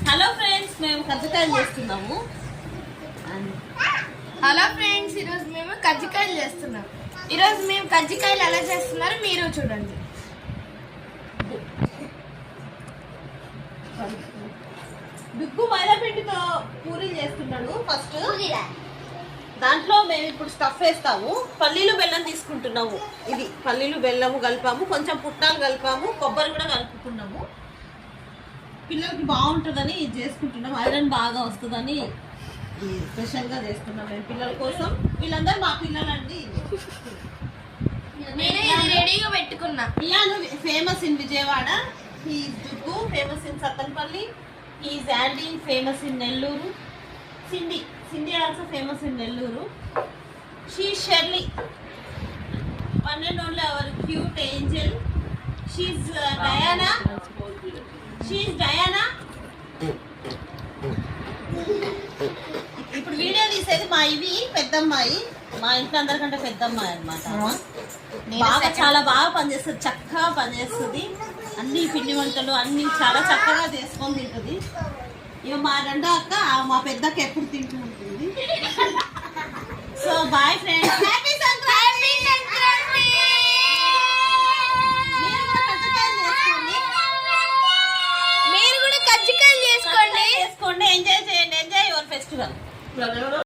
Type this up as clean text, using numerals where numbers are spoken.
Hello friends, మేము కజ్జికాయలు చేస్తున్నాము. హలో ఫ్రెండ్స్, ఈరోజు మేము కజ్జికాయలు చేస్తున్నాం. ఈరోజు మేము కజ్జికాయలు ఎలా చేస్తున్నారో మీరు చూడండి. దుగ్గు మైదాపిండితో పూరీలు చేస్తున్నాడు. ఫస్ట్ దాంట్లో మేము ఇప్పుడు స్టఫ్ వేస్తాము. పల్లీలు బెల్లం తీసుకుంటున్నాము. ఇది పల్లీలు బెల్లము కలిపాము, కొంచెం పుట్నాలు కలిపాము, కొబ్బరి కూడా కలుపుకున్నాము. పిల్లలకి బాగుంటుందని ఇది చేసుకుంటున్నాం. ఐరన్ బాగా వస్తుందని స్పెషల్గా చేస్తున్నాం మేము పిల్లల కోసం. వీళ్ళందరూ మా పిల్లలండి. నేను ఇది రెడీగా పెట్టుకున్నా. ఇయాను famous in Vijayawada, he is Duggu famous in Sattenapalli, he is Andy famous in Nellore, Sindhi also famous in Nellore. She Shirley, one and only our cute angel. She's Diana. ఇప్పుడు వీడియో తీసేది మా ఇవి పెద్దమ్మాయి, మా ఇంట్లో అందరికంటే పెద్దమ్మాయి అనమాట. బాగా చాలా బాగా పనిచేస్తుంది, చక్కగా పనిచేస్తుంది. అన్ని పిండి వంటలు అన్ని చాలా చక్కగా చేసుకొని తింటుంది. ఇక మా రెండో అక్క మా పెద్దక్క ఎప్పుడు తింటూ ఉంటుంది. So bye friends, happy Sankranti. మీరు కూడా కజ్జికాయలు చేసుకోండి. ఎంజాయ్ చేయండి. Enjoy your festival.